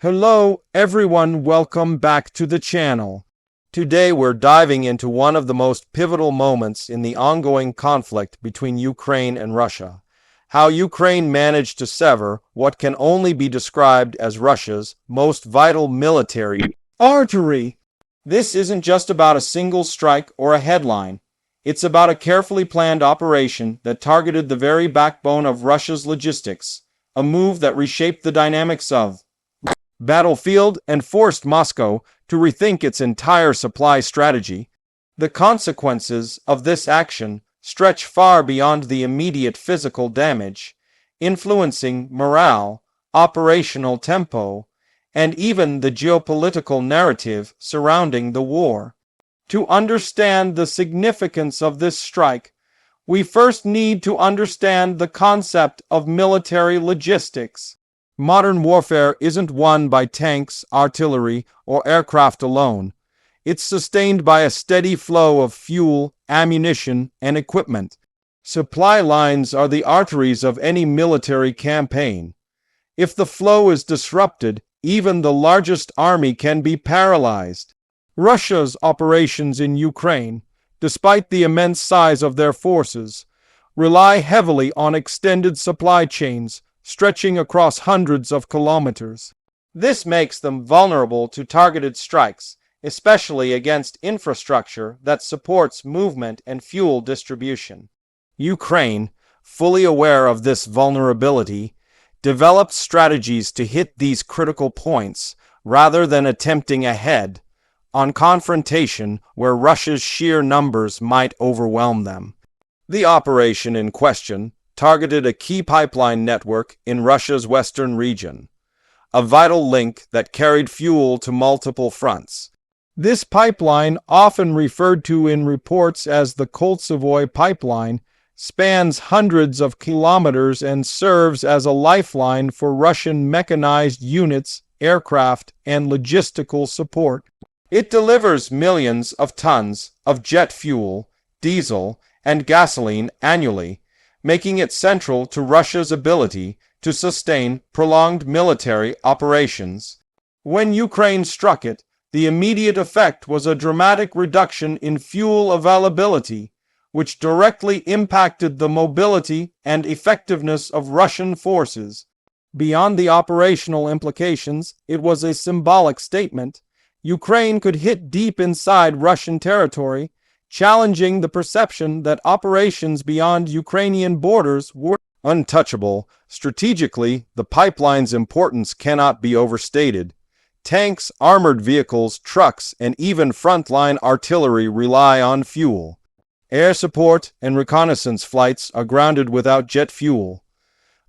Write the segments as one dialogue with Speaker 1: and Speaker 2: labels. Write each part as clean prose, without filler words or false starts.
Speaker 1: Hello everyone, welcome back to the channel. Today we're diving into one of the most pivotal moments in the ongoing conflict between Ukraine and Russia. How Ukraine managed to sever what can only be described as Russia's most vital military artery. This isn't just about a single strike or a headline. It's about a carefully planned operation that targeted the very backbone of Russia's logistics, a move that reshaped the dynamics of battlefield and forced Moscow to rethink its entire supply strategy. The consequences of this action stretch far beyond the immediate physical damage, influencing morale, operational tempo, and even the geopolitical narrative surrounding the war. To understand the significance of this strike, we first need to understand the concept of military logistics. Modern warfare isn't won by tanks, artillery, or aircraft alone. It's sustained by a steady flow of fuel, ammunition, and equipment. Supply lines are the arteries of any military campaign. If the flow is disrupted, even the largest army can be paralyzed. Russia's operations in Ukraine, despite the immense size of their forces, rely heavily on extended supply chains stretching across hundreds of kilometers. This makes them vulnerable to targeted strikes, especially against infrastructure that supports movement and fuel distribution. Ukraine, fully aware of this vulnerability, developed strategies to hit these critical points rather than attempting a head-on confrontation where Russia's sheer numbers might overwhelm them. The operation in question targeted a key pipeline network in Russia's western region, a vital link that carried fuel to multiple fronts. This pipeline, often referred to in reports as the Koltsovoy pipeline, spans hundreds of kilometers and serves as a lifeline for Russian mechanized units, aircraft, and logistical support. It delivers millions of tons of jet fuel, diesel, and gasoline annually, making it central to Russia's ability to sustain prolonged military operations. When Ukraine struck it, the immediate effect was a dramatic reduction in fuel availability, which directly impacted the mobility and effectiveness of Russian forces. Beyond the operational implications, it was a symbolic statement. Ukraine could hit deep inside Russian territory, challenging the perception that operations beyond Ukrainian borders were untouchable. Strategically, the pipeline's importance cannot be overstated. Tanks, armored vehicles, trucks, and even frontline artillery rely on fuel. Air support and reconnaissance flights are grounded without jet fuel.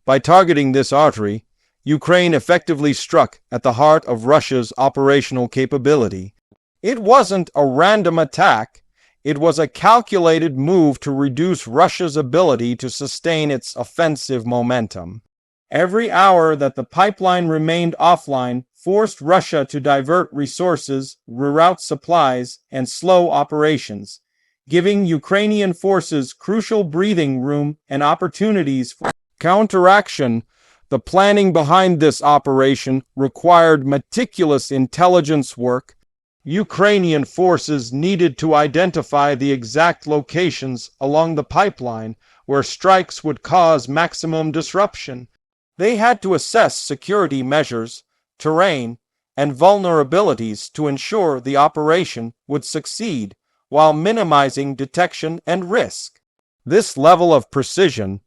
Speaker 1: By targeting this artery, Ukraine effectively struck at the heart of Russia's operational capability. It wasn't a random attack. It was a calculated move to reduce Russia's ability to sustain its offensive momentum. Every hour that the pipeline remained offline forced Russia to divert resources, reroute supplies, and slow operations, giving Ukrainian forces crucial breathing room and opportunities for counteraction. The planning behind this operation required meticulous intelligence work. Ukrainian forces needed to identify the exact locations along the pipeline where strikes would cause maximum disruption. They had to assess security measures, terrain, and vulnerabilities to ensure the operation would succeed while minimizing detection and risk. This level of precision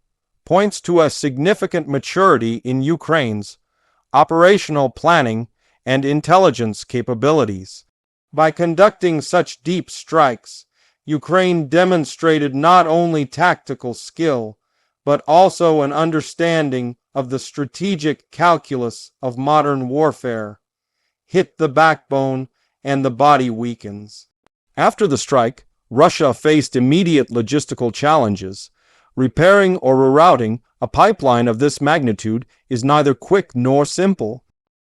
Speaker 1: points to a significant maturity in Ukraine's operational planning and intelligence capabilities. By conducting such deep strikes, Ukraine demonstrated not only tactical skill, but also an understanding of the strategic calculus of modern warfare. Hit the backbone and the body weakens. After the strike, Russia faced immediate logistical challenges. Repairing or rerouting a pipeline of this magnitude is neither quick nor simple.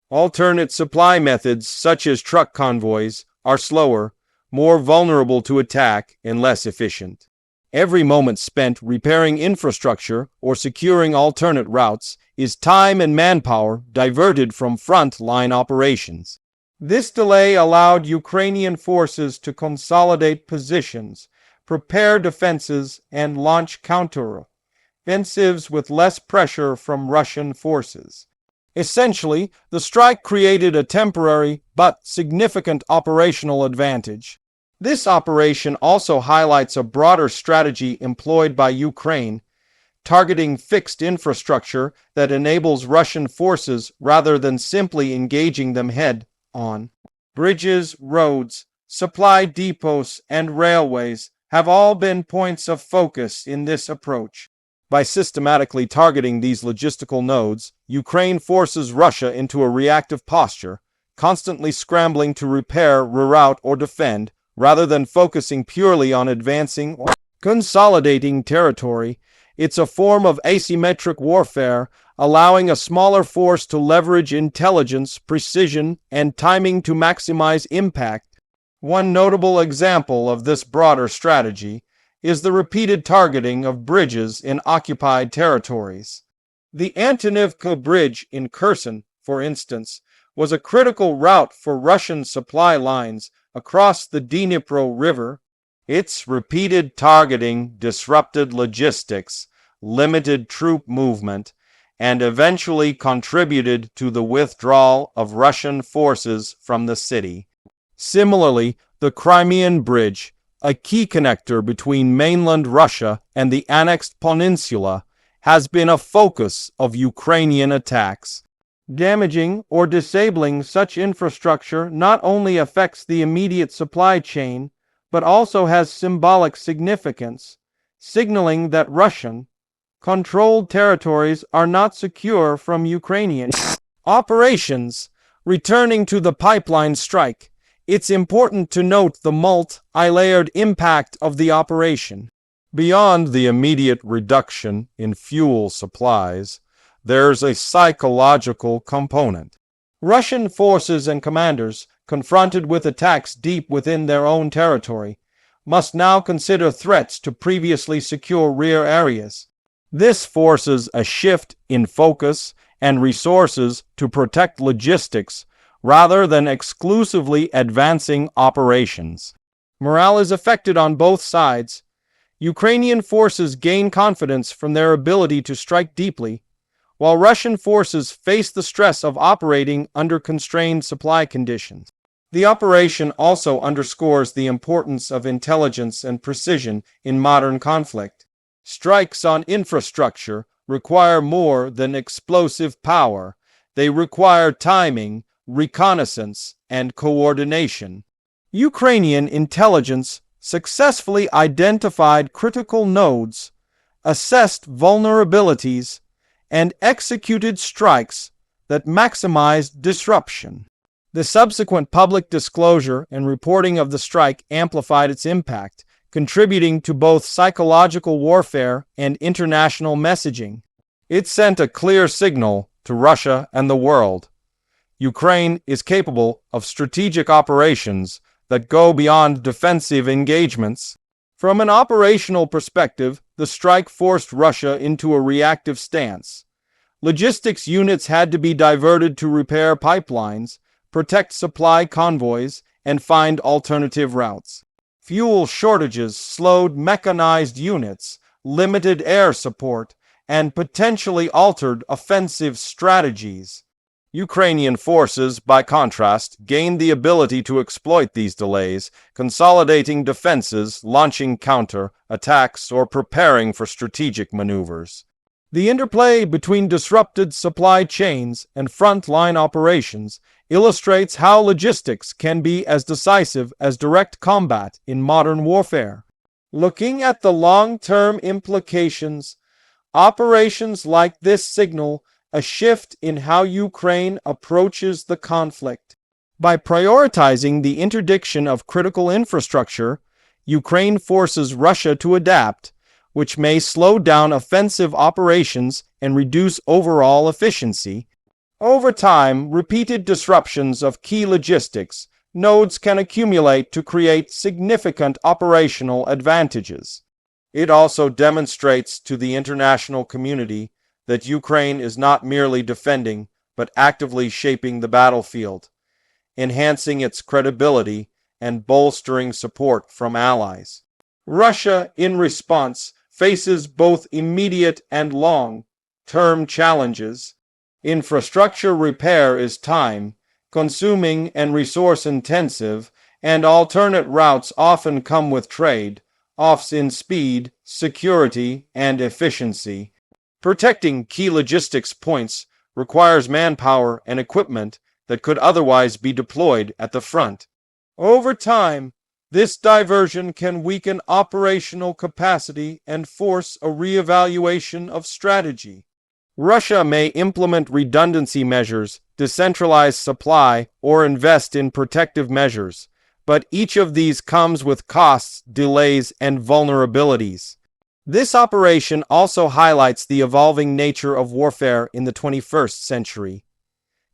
Speaker 1: Alternate supply methods, such as truck convoys, are slower, more vulnerable to attack, and less efficient. Every moment spent repairing infrastructure or securing alternate routes is time and manpower diverted from front-line operations. This delay allowed Ukrainian forces to consolidate positions, prepare defenses, and launch counter-offensives with less pressure from Russian forces. Essentially, the strike created a temporary but significant operational advantage. This operation also highlights a broader strategy employed by Ukraine, targeting fixed infrastructure that enables Russian forces rather than simply engaging them head-on. Bridges, roads, supply depots, and railways have all been points of focus in this approach. By systematically targeting these logistical nodes, Ukraine forces Russia into a reactive posture, constantly scrambling to repair, reroute, or defend, rather than focusing purely on advancing or consolidating territory. It's a form of asymmetric warfare, allowing a smaller force to leverage intelligence, precision, and timing to maximize impact. One notable example of this broader strategy is the repeated targeting of bridges in occupied territories. The Antonivka Bridge in Kherson, for instance, was a critical route for Russian supply lines across the Dnipro River. Its repeated targeting disrupted logistics, limited troop movement, and eventually contributed to the withdrawal of Russian forces from the city. Similarly, the Crimean Bridge, a key connector between mainland Russia and the annexed peninsula, has been a focus of Ukrainian attacks. Damaging or disabling such infrastructure not only affects the immediate supply chain, but also has symbolic significance, signaling that Russian-controlled territories are not secure from Ukrainian operations. Returning to the pipeline strike, it's important to note the multi-layered impact of the operation. Beyond the immediate reduction in fuel supplies, there's a psychological component. Russian forces and commanders, confronted with attacks deep within their own territory, must now consider threats to previously secure rear areas. This forces a shift in focus and resources to protect logistics rather than exclusively advancing operations. Morale is affected on both sides. Ukrainian forces gain confidence from their ability to strike deeply, while Russian forces face the stress of operating under constrained supply conditions. The operation also underscores the importance of intelligence and precision in modern conflict. Strikes on infrastructure require more than explosive power. They require timing, reconnaissance, and coordination. Ukrainian intelligence successfully identified critical nodes, assessed vulnerabilities, and executed strikes that maximized disruption. The subsequent public disclosure and reporting of the strike amplified its impact, contributing to both psychological warfare and international messaging. It sent a clear signal to Russia and the world. Ukraine is capable of strategic operations that go beyond defensive engagements. From an operational perspective, the strike forced Russia into a reactive stance. Logistics units had to be diverted to repair pipelines, protect supply convoys, and find alternative routes. Fuel shortages slowed mechanized units, limited air support, and potentially altered offensive strategies. Ukrainian forces, by contrast, gained the ability to exploit these delays, consolidating defenses, launching counter-attacks, or preparing for strategic maneuvers. The interplay between disrupted supply chains and front-line operations illustrates how logistics can be as decisive as direct combat in modern warfare. Looking at the long-term implications, operations like this signal a shift in how Ukraine approaches the conflict. By prioritizing the interdiction of critical infrastructure, Ukraine forces Russia to adapt, which may slow down offensive operations and reduce overall efficiency. Over time, repeated disruptions of key logistics nodes can accumulate to create significant operational advantages. It also demonstrates to the international community that Ukraine is not merely defending, but actively shaping the battlefield, enhancing its credibility and bolstering support from allies. Russia, in response, faces both immediate and long-term challenges. Infrastructure repair is time-consuming and resource-intensive, and alternate routes often come with trade-offs in speed, security, and efficiency. Protecting key logistics points requires manpower and equipment that could otherwise be deployed at the front. Over time, this diversion can weaken operational capacity and force a reevaluation of strategy. Russia may implement redundancy measures, decentralize supply, or invest in protective measures, but each of these comes with costs, delays, and vulnerabilities. This operation also highlights the evolving nature of warfare in the 21st century.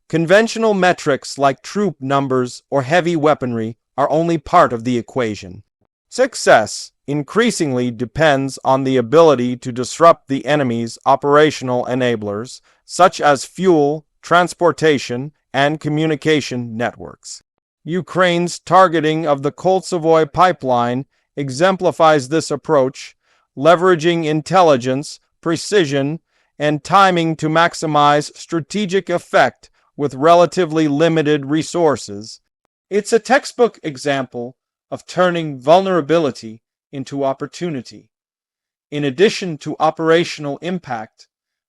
Speaker 1: Conventional metrics like troop numbers or heavy weaponry are only part of the equation. Success increasingly depends on the ability to disrupt the enemy's operational enablers, such as fuel, transportation, and communication networks. Ukraine's targeting of the Koltsovoy pipeline exemplifies this approach, leveraging intelligence, precision, and timing to maximize strategic effect with relatively limited resources. It's a textbook example of turning vulnerability into opportunity. In addition to operational impact,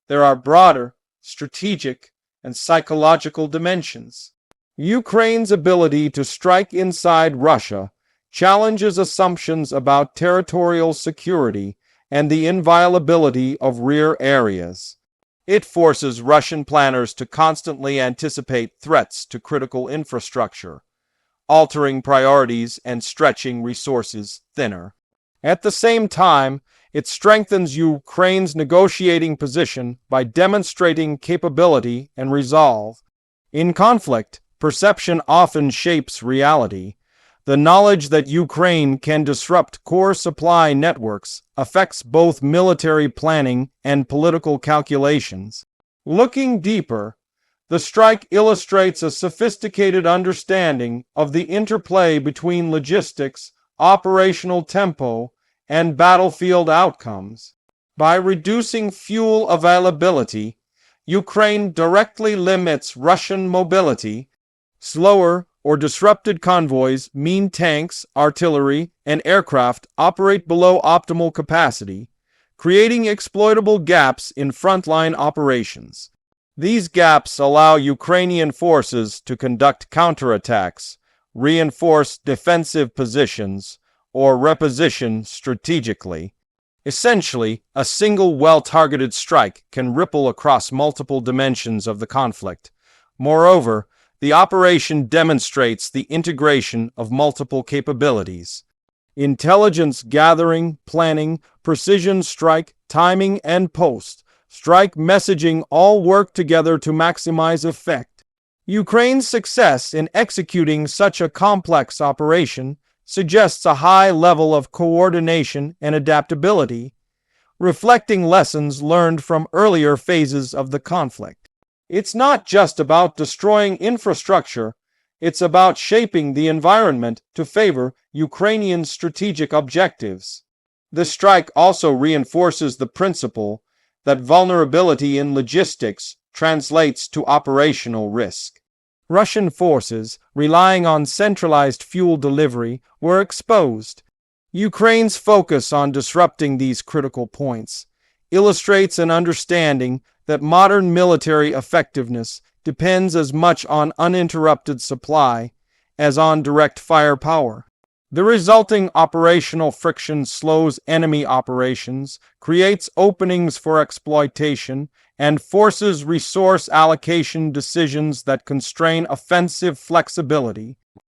Speaker 1: there are broader strategic and psychological dimensions. Ukraine's ability to strike inside Russia challenges assumptions about territorial security and the inviolability of rear areas. It forces Russian planners to constantly anticipate threats to critical infrastructure, altering priorities and stretching resources thinner. At the same time, it strengthens Ukraine's negotiating position by demonstrating capability and resolve. In conflict, perception often shapes reality. The knowledge that Ukraine can disrupt core supply networks affects both military planning and political calculations. Looking deeper, the strike illustrates a sophisticated understanding of the interplay between logistics, operational tempo, and battlefield outcomes. By reducing fuel availability, Ukraine directly limits Russian mobility. Slower or disrupted convoys mean tanks, artillery, and aircraft operate below optimal capacity, creating exploitable gaps in frontline operations. These gaps allow Ukrainian forces to conduct counterattacks, reinforce defensive positions, or reposition strategically. Essentially, a single well-targeted strike can ripple across multiple dimensions of the conflict. Moreover, the operation demonstrates the integration of multiple capabilities. Intelligence gathering, planning, precision strike, timing, and post-strike messaging all work together to maximize effect. Ukraine's success in executing such a complex operation suggests a high level of coordination and adaptability, reflecting lessons learned from earlier phases of the conflict. It's not just about destroying infrastructure, it's about shaping the environment to favor Ukrainian strategic objectives. The strike also reinforces the principle that vulnerability in logistics translates to operational risk. Russian forces, relying on centralized fuel delivery, were exposed. Ukraine's focus on disrupting these critical points illustrates an understanding that modern military effectiveness depends as much on uninterrupted supply as on direct firepower. The resulting operational friction slows enemy operations, creates openings for exploitation, and forces resource allocation decisions that constrain offensive flexibility.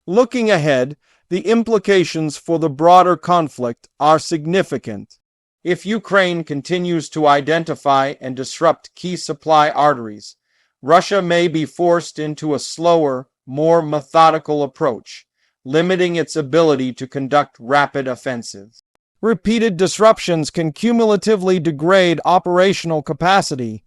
Speaker 1: Looking ahead, the implications for the broader conflict are significant. If Ukraine continues to identify and disrupt key supply arteries, Russia may be forced into a slower, more methodical approach, limiting its ability to conduct rapid offensives. Repeated disruptions can cumulatively degrade operational capacity,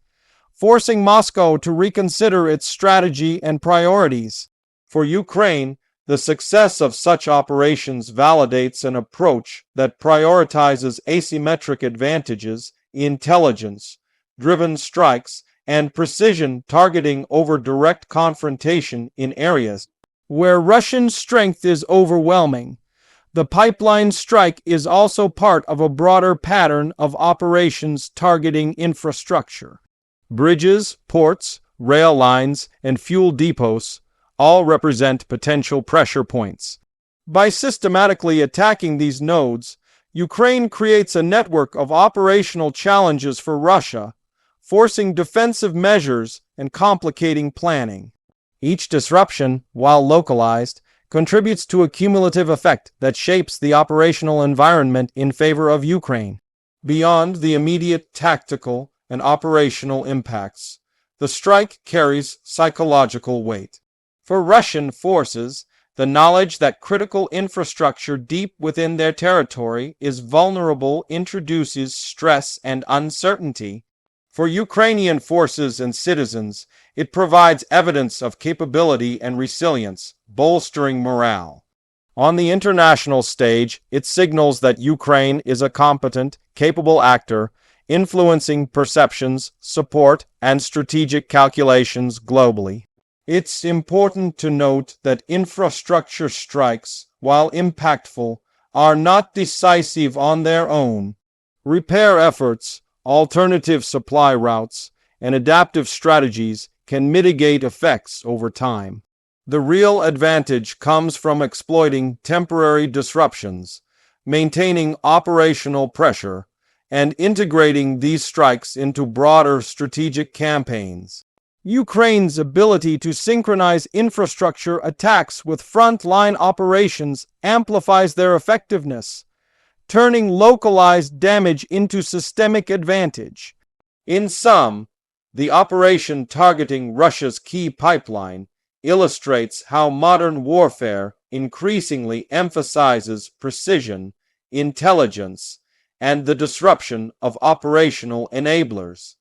Speaker 1: forcing Moscow to reconsider its strategy and priorities. For Ukraine, the success of such operations validates an approach that prioritizes asymmetric advantages, intelligence-driven strikes, and precision targeting over direct confrontation in areas where Russian strength is overwhelming. The pipeline strike is also part of a broader pattern of operations targeting infrastructure. Bridges, ports, rail lines, and fuel depots all represent potential pressure points. By systematically attacking these nodes, Ukraine creates a network of operational challenges for Russia, forcing defensive measures and complicating planning. Each disruption, while localized, contributes to a cumulative effect that shapes the operational environment in favor of Ukraine. Beyond the immediate tactical and operational impacts, the strike carries psychological weight. For Russian forces, the knowledge that critical infrastructure deep within their territory is vulnerable introduces stress and uncertainty. For Ukrainian forces and citizens, it provides evidence of capability and resilience, bolstering morale. On the international stage, it signals that Ukraine is a competent, capable actor, influencing perceptions, support, and strategic calculations globally. It's important to note that infrastructure strikes, while impactful, are not decisive on their own. Repair efforts, alternative supply routes, and adaptive strategies can mitigate effects over time. The real advantage comes from exploiting temporary disruptions, maintaining operational pressure, and integrating these strikes into broader strategic campaigns. Ukraine's ability to synchronize infrastructure attacks with front-line operations amplifies their effectiveness, turning localized damage into systemic advantage. In sum, the operation targeting Russia's key pipeline illustrates how modern warfare increasingly emphasizes precision, intelligence, and the disruption of operational enablers.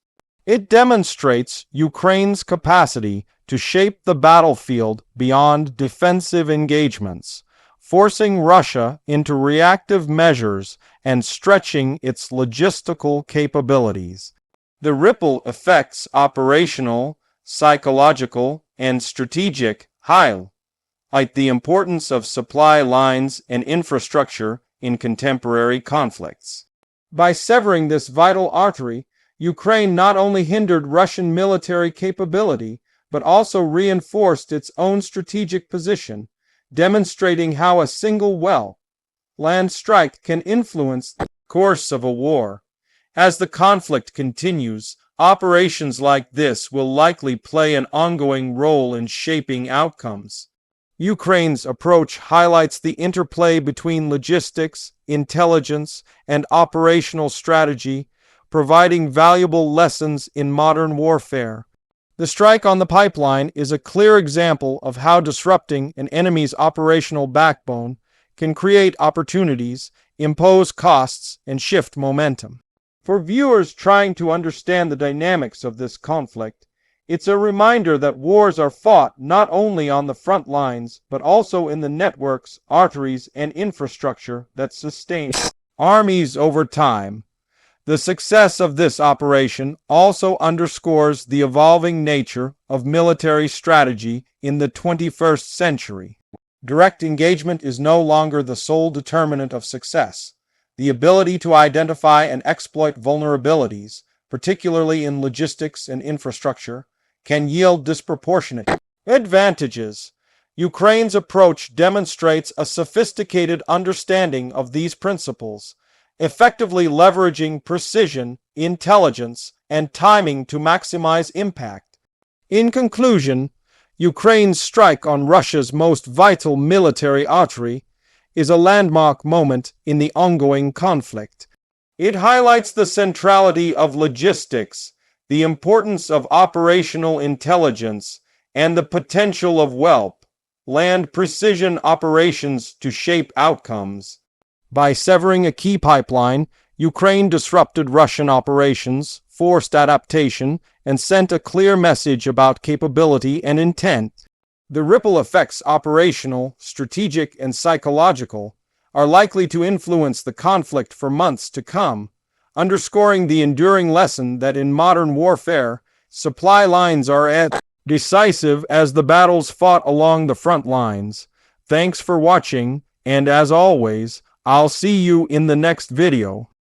Speaker 1: It demonstrates Ukraine's capacity to shape the battlefield beyond defensive engagements, forcing Russia into reactive measures and stretching its logistical capabilities. The ripple effects, operational, psychological, and strategic, highlight the importance of supply lines and infrastructure in contemporary conflicts. By severing this vital artery, Ukraine not only hindered Russian military capability, but also reinforced its own strategic position, demonstrating how a single land strike can influence the course of a war. As the conflict continues, operations like this will likely play an ongoing role in shaping outcomes. Ukraine's approach highlights the interplay between logistics, intelligence, and operational strategy, providing valuable lessons in modern warfare. The strike on the pipeline is a clear example of how disrupting an enemy's operational backbone can create opportunities, impose costs, and shift momentum. For viewers trying to understand the dynamics of this conflict, it's a reminder that wars are fought not only on the front lines, but also in the networks, arteries, and infrastructure that sustain armies over time. The success of this operation also underscores the evolving nature of military strategy in the 21st century. Direct engagement is no longer the sole determinant of success. The ability to identify and exploit vulnerabilities, particularly in logistics and infrastructure, can yield disproportionate advantages. Ukraine's approach demonstrates a sophisticated understanding of these principles, effectively leveraging precision, intelligence, and timing to maximize impact. In conclusion, Ukraine's strike on Russia's most vital military artery is a landmark moment in the ongoing conflict. It highlights the centrality of logistics, the importance of operational intelligence, and the potential of land precision operations to shape outcomes. By severing a key pipeline, Ukraine disrupted Russian operations, forced adaptation, and sent a clear message about capability and intent. The ripple effects, operational, strategic, and psychological, are likely to influence the conflict for months to come, underscoring the enduring lesson that in modern warfare, supply lines are as decisive as the battles fought along the front lines. Thanks for watching, and as always, I'll see you in the next video.